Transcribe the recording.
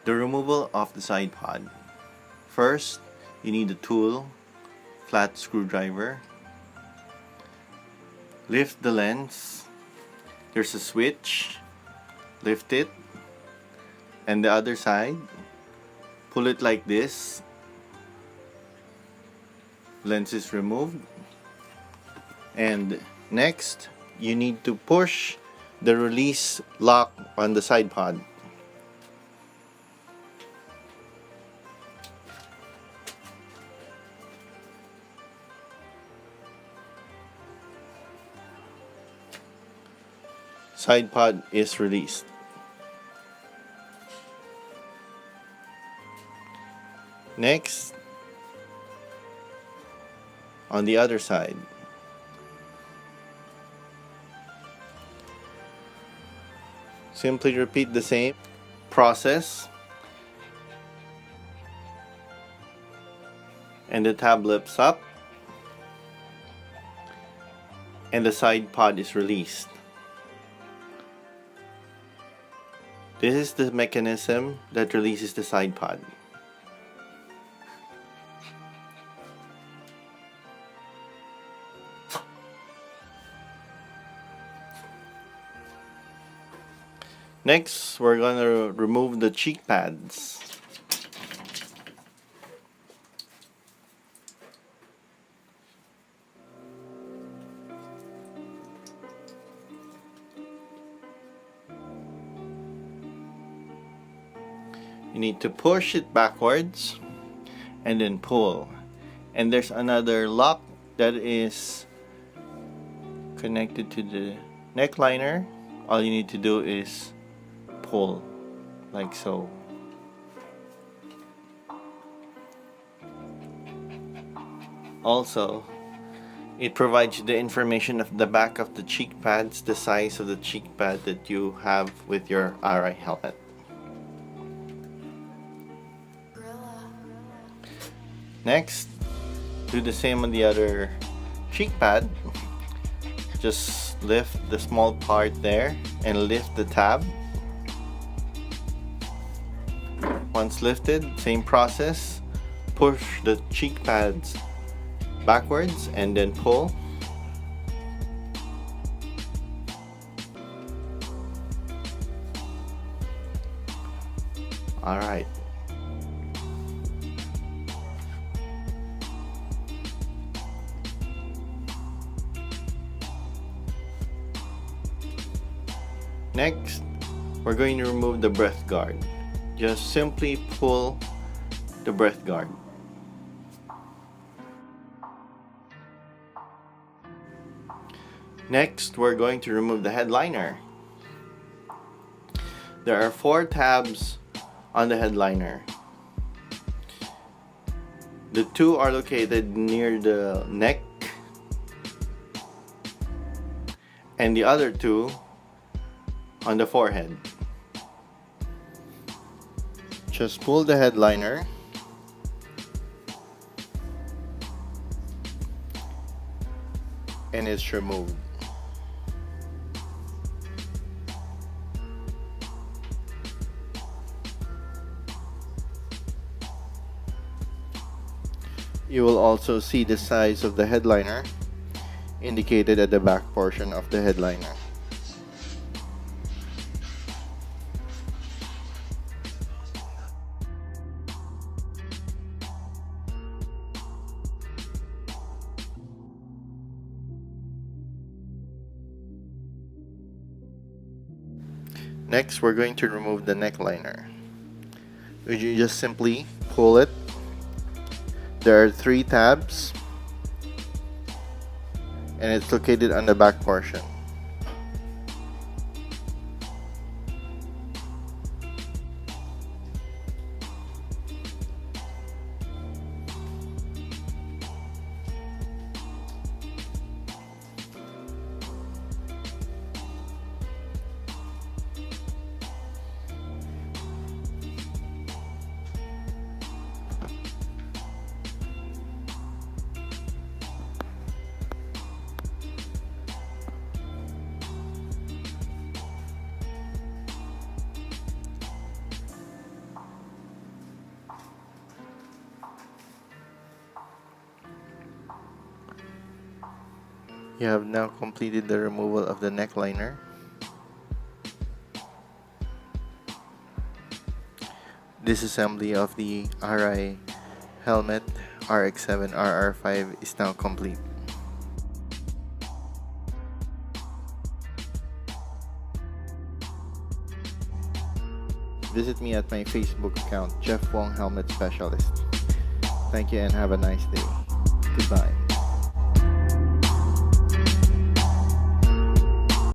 The removal of the side pod. First, you need a tool, flat screwdriver. Lift the lens. There's a switch. Lift it. And the other side, pull it like this. Lens is removed. And next, you need to push the release lock on the side pod. Side pod is released. Next, on the other side, simply repeat the same process, and the tab lifts up and the side pod is released. This is the mechanism that releases the side pod. Next, we're going to remove the cheek pads. You need to push it backwards and then pull. And there's another lock that is connected to the neck liner. All you need to do is pull like so. Also, it provides you the information of the back of the cheek pads, the size of the cheek pad that you have with your Arai helmet. Next, do the same on the other cheek pad. Just lift the small part there and lift the tab. Once lifted, same process. Push the cheek pads backwards and then pull. Alright. Next, we're going to remove the breath guard. Just simply pull the breath guard. Next, we're going to remove the headliner. There are 4 tabs on the headliner. The 2 are located near the neck, and the other 2 on the forehead. Just pull the headliner and it's removed. You will also see the size of the headliner indicated at the back portion of the headliner. Next, we're going to remove the neck liner. You just simply pull it. There are 3 tabs and it's located on the back portion. You have now completed the removal of the neck liner. Disassembly of the Arai helmet RX7 RR5 is now complete. Visit me at my Facebook account, Jeff Wong Helmet Specialist. Thank you and have a nice day. Goodbye.